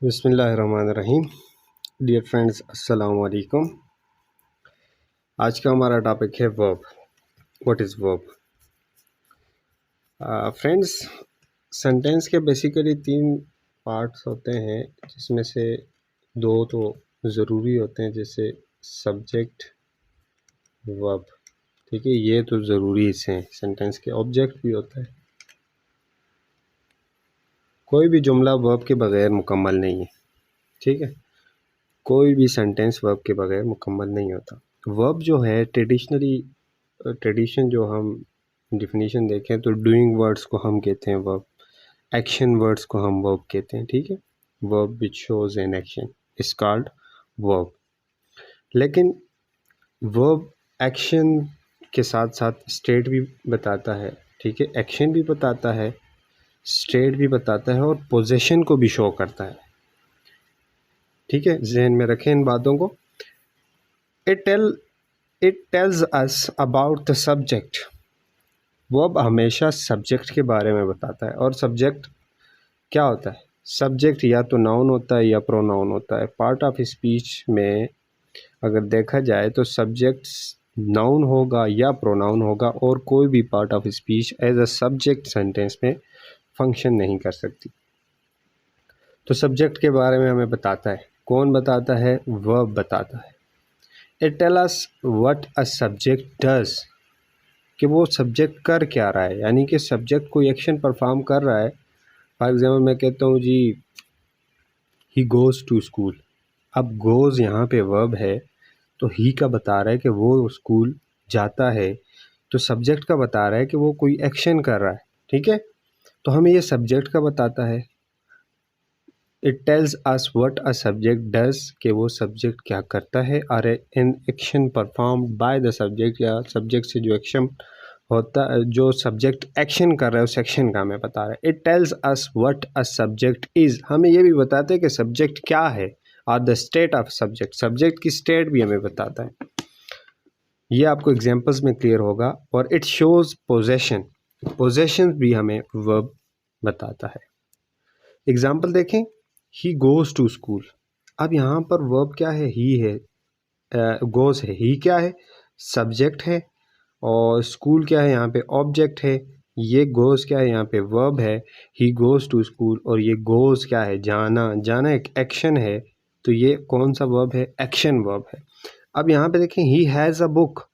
बिस्मिल्लाहिर्रहमानिर्रहीम। Dear friends, अस्सलाम वालेकुम। आज का हमारा टॉपिक है verb. What is verb? Friends, sentence के बेसिकली 3 पार्ट्स होते हैं, जिसमें से 2 तो ज़रूरी होते हैं, जैसे सब्जेक्ट, वर्ब। ठीक है, ये तो ज़रूरी हैं। सेंटेंस के ऑब्जेक्ट भी होता है। कोई भी जुमला वर्ब के बगैर मुकम्मल नहीं है। ठीक है, कोई भी सेंटेंस वर्ब के बगैर मुकम्मल नहीं होता। वर्ब जो है ट्रेडिशन जो हम डिफिनीशन देखें तो डूइंग वर्ड्स को हम कहते हैं वर्ब, एक्शन वर्ड्स को हम वर्ब कहते हैं। ठीक है, verb which shows an action is called verb. लेकिन वर्ब एक्शन के साथ साथ स्टेट भी बताता है। ठीक है, एक्शन भी बताता है, स्टेट भी बताता है और पोजीशन को भी शो करता है। ठीक है, जहन में रखें इन बातों को। It tells us about the subject. Verb हमेशा सब्जेक्ट के बारे में बताता है। और सब्जेक्ट क्या होता है? सब्जेक्ट या तो नाउन होता है या प्रोनाउन होता है। पार्ट ऑफ स्पीच में अगर देखा जाए तो सब्जेक्ट नाउन होगा या प्रोनाउन होगा, और कोई भी part of speech as a subject sentence में फंक्शन नहीं कर सकती। तो सब्जेक्ट के बारे में हमें बताता है। कौन बताता है? वर्ब बताता है। It tell us what a subject does, कि वो सब्जेक्ट कर क्या रहा है, यानी कि सब्जेक्ट कोई एक्शन परफॉर्म कर रहा है। फॉर एग्जाम्पल मैं कहता हूँ जी ही गोज़ टू स्कूल। अब गोज़ यहाँ पे वर्ब है, तो ही का बता रहा है कि वो स्कूल जाता है, तो सब्जेक्ट का बता रहा है कि वो कोई एक्शन कर रहा है। ठीक है, तो हमें ये सब्जेक्ट का बताता है। It tells us what a subject does, कि वो सब्जेक्ट क्या करता है, और an action perform by the subject, या सब्जेक्ट से जो एक्शन होता है, जो सब्जेक्ट एक्शन कर रहा है उस एक्शन का हमें बता रहा है। It tells us what a subject is, हमें ये भी बताते हैं कि सब्जेक्ट क्या है, और the state of subject, subject की स्टेट भी हमें बताता है। ये आपको एग्जांपल्स में क्लियर होगा। और इट शोज पोजेशन, पोजेशन भी हमें वर्ब बताता है। एग्जाम्पल देखें, ही गोज़ टू स्कूल। अब यहाँ पर वर्ब क्या है? ही है, गोज़ है। ही क्या है? सब्जेक्ट है। और स्कूल क्या है? यहाँ पे ऑब्जेक्ट है। ये गोज़ क्या है? यहाँ पे वर्ब है। He goes to school. और ये गोज़ क्या है? जाना। जाना एक एक्शन है, तो ये कौन सा वर्ब है? एक्शन वर्ब है। अब यहाँ पे देखें, he has a book.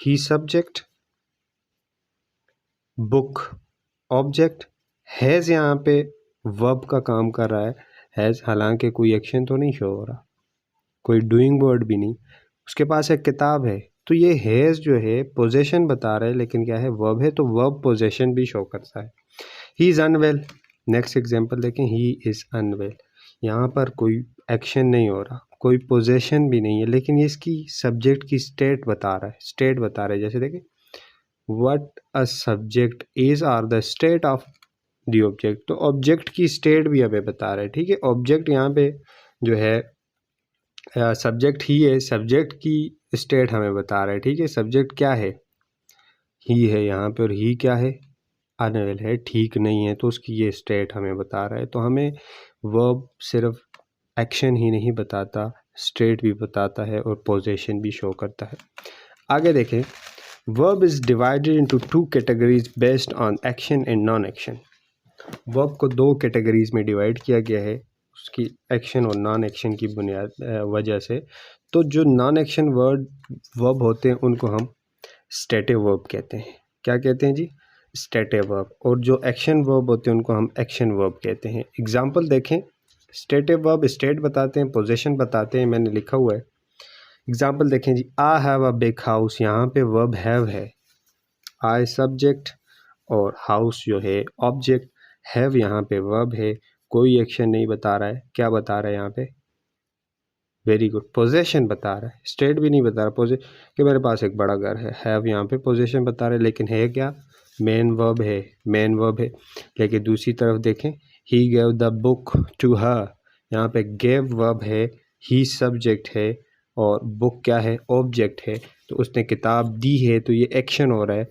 He subject, book object, has यहाँ पे वर्ब का काम कर रहा है। हैज़ हालांकि कोई एक्शन तो नहीं शो हो रहा, कोई डूइंग वर्ड भी नहीं, उसके पास एक किताब है, तो ये हैज़ जो है पोजेशन बता रहा है, लेकिन क्या है? वर्ब है, तो वर्ब पोजेशन भी शो करता है। He is unwell. Next example देखें, ही इज़ अनवेल। यहाँ पर कोई एक्शन नहीं हो रहा, कोई पोजेशन भी नहीं है, लेकिन ये इसकी सब्जेक्ट की स्टेट बता रहा है। स्टेट बता रहा है, जैसे देखें what a subject is are the state of the object, तो ऑब्जेक्ट की स्टेट भी हमें बता रहा है। ठीक है, ऑब्जेक्ट यहाँ पे जो है सब्जेक्ट ही है, सब्जेक्ट की स्टेट हमें बता रहा है। ठीक है, सब्जेक्ट क्या है? ही है यहाँ पे, और ही क्या है? अनवेल है, ठीक नहीं है, तो उसकी ये स्टेट हमें बता रहा है। तो हमें वर्ब सिर्फ एक्शन ही नहीं बताता, स्टेट भी बताता है और पोजीशन भी शो करता है। आगे देखें, verb is divided into 2 categories based on action and non action. Verb को 2 कैटेगरीज में डिवाइड किया गया है, उसकी एक्शन और नॉन एक्शन की बुनियाद वजह से। तो जो नॉन एक्शन वर्ब होते हैं उनको हम स्टेटिव वर्ब कहते हैं। क्या कहते हैं जी? Stative verb. और जो एक्शन वर्ब होते हैं उनको हम एक्शन वर्ब कहते हैं। एग्जाम्पल देखें, स्टेटिव वर्ब स्टेट बताते हैं, पोजीशन बताते हैं, मैंने लिखा हुआ है। एग्जाम्पल देखें जी, I have a big house. यहाँ पे वर्ब हैव है, आई सब्जेक्ट और हाउस जो है ऑब्जेक्ट, हैव यहाँ पे वर्ब है, कोई एक्शन नहीं बता रहा है। क्या बता रहा है यहाँ पे? वेरी गुड, पोजेशन बता रहा है, स्टेट भी नहीं बता रहा। कि मेरे पास एक बड़ा घर है, हैव यहाँ पे पोजेशन बता रहा है, लेकिन है क्या? मेन वर्ब है, मेन वर्ब है। लेकिन दूसरी तरफ देखें, he gave the book to her, यहाँ पे गेव वर्ब है, ही सब्जेक्ट है, और बुक क्या है? ऑब्जेक्ट है। तो उसने किताब दी है, तो ये एक्शन हो रहा है।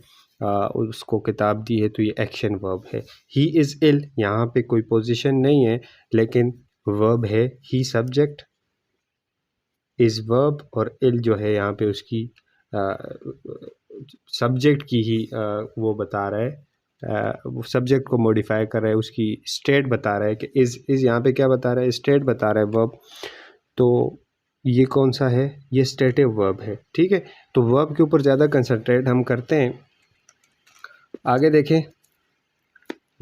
उसको किताब दी है, तो ये एक्शन वर्ब है। ही इज़ इल, यहाँ पे कोई पोजीशन नहीं है, लेकिन वर्ब है ही सब्जेक्ट, इज वर्ब, और इल जो है यहाँ पे उसकी सब्जेक्ट की ही वो बता रहा है, वो सब्जेक्ट को मॉडिफाई कर रहा है, उसकी स्टेट बता रहा है कि इज़ यहाँ पे क्या बता रहा है, स्टेट बता रहा है वर्ब। तो ये कौन सा है, ये स्टेटिव वर्ब है, ठीक है। तो वर्ब के ऊपर ज़्यादा कंसंट्रेट हम करते हैं। आगे देखें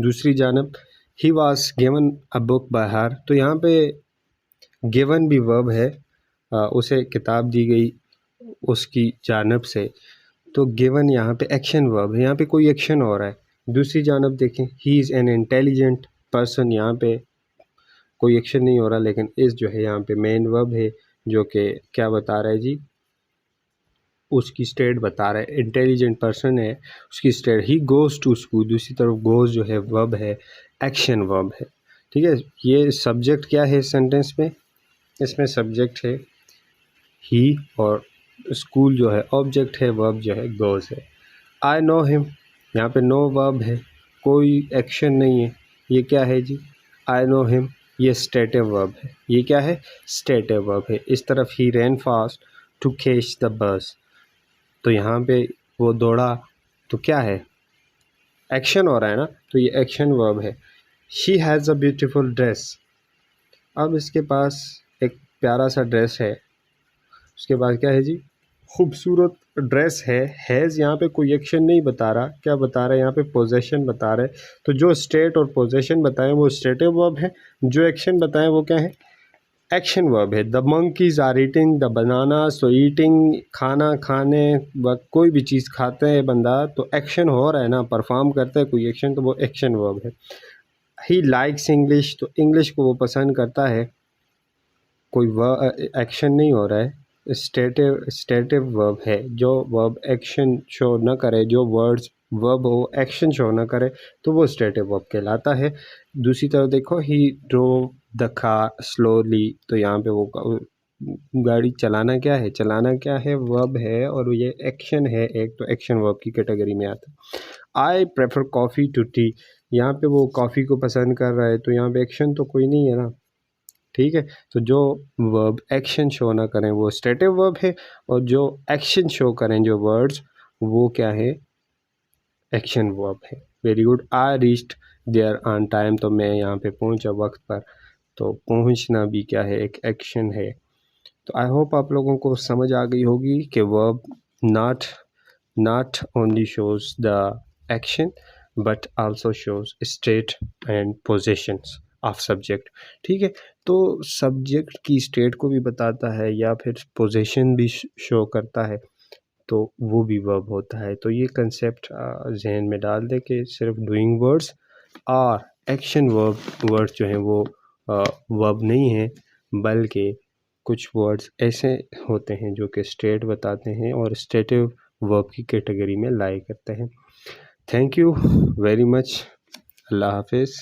दूसरी जानब, he was given a book by हर, तो यहाँ पे गिवन भी वर्ब है, उसे किताब दी गई उसकी जानब से, तो गिवन यहाँ पे एक्शन वर्ब है, यहाँ पे कोई एक्शन हो रहा है। दूसरी जानब देखें, he is an intelligent person, यहाँ पे कोई एक्शन नहीं हो रहा, लेकिन इस जो है यहाँ पे मेन वर्ब है जो कि क्या बता रहा है जी, उसकी स्टेट बता रहा है, इंटेलिजेंट पर्सन है उसकी स्टेट। ही गोज़ टू स्कूल, दूसरी तरफ गोज़ जो है वर्ब है, एक्शन वर्ब है, ठीक है। ये सब्जेक्ट क्या है सेंटेंस में, इसमें सब्जेक्ट है ही और स्कूल जो है ऑब्जेक्ट है, वर्ब जो है गोज़ है। आई नो हिम, यहाँ पे नो वर्ब है, कोई एक्शन नहीं है, ये क्या है जी, आई नो हिम, ये स्टेटिव वर्ब है, ये क्या है, स्टेटिव वर्ब है। इस तरफ he ran fast to catch the bus, तो यहाँ पे वो दौड़ा, तो क्या है, एक्शन हो रहा है ना, तो ये एक्शन वर्ब है। She has a beautiful dress, अब इसके पास एक प्यारा सा ड्रेस है, उसके बाद क्या है जी, खूबसूरत ड्रेस है। हैज़ यहाँ पे कोई एक्शन नहीं बता रहा, क्या बता रहा है यहाँ पे, पोजेशन बता रहा है। तो जो स्टेट और पोजेशन बताएं वो स्टेटिव वर्ब है, जो एक्शन बताएं वो क्या है, एक्शन वर्ब है। The monkeys are eating the banana, so eating खाना, खाने कोई भी चीज़ खाते हैं बंदा, तो एक्शन हो रहा है ना, परफॉर्म करता है कोई एक्शन, तो वो एक्शन वर्ब है। ही लाइक्स इंग्लिश, तो इंग्लिश को वो पसंद करता है, कोई एक्शन नहीं हो रहा है, स्टेटिव वर्ब है। जो वर्ब एक्शन शो न करे, जो वर्ड्स वर्ब हो एक्शन शो न करे, तो वो स्टेटिव वर्ब कहलाता है। दूसरी तरफ देखो, ही ड्रोव द कार स्लोली, तो यहाँ पे वो गाड़ी चलाना क्या है, चलाना क्या है, वर्ब है, और ये एक्शन है एक, तो एक्शन वर्ब की कैटेगरी में आता है। I prefer coffee to tea, यहाँ पे वो कॉफ़ी को पसंद कर रहा है, तो यहाँ पे एक्शन तो कोई नहीं है ना, ठीक है। तो जो वर्ब एक्शन शो ना करें वो स्टेटिव वर्ब है, और जो एक्शन शो करें जो वर्ड्स, वो क्या है, एक्शन वर्ब है। Very good, I reached there on time, तो मैं यहाँ पे पहुँचा वक्त पर, तो पहुँचना भी क्या है, एक एक्शन है। तो आई होप आप लोगों को समझ आ गई होगी कि verb not only shows the action but also shows state and possessions of subject, ठीक है। तो सब्जेक्ट की स्टेट को भी बताता है या फिर पोजीशन भी शो करता है, तो वो भी वर्ब होता है। तो ये कंसेप्ट जहन में डाल दे कि सिर्फ डूइंग वर्ड्स और एक्शन वर्ड्स जो हैं वो वर्ब नहीं है, बल्कि कुछ वर्ड्स ऐसे होते हैं जो कि स्टेट बताते हैं और स्टेटिव वर्ब की कैटेगरी में लाई करते हैं। थैंक यू वेरी मच, अल्लाह हाफिज़।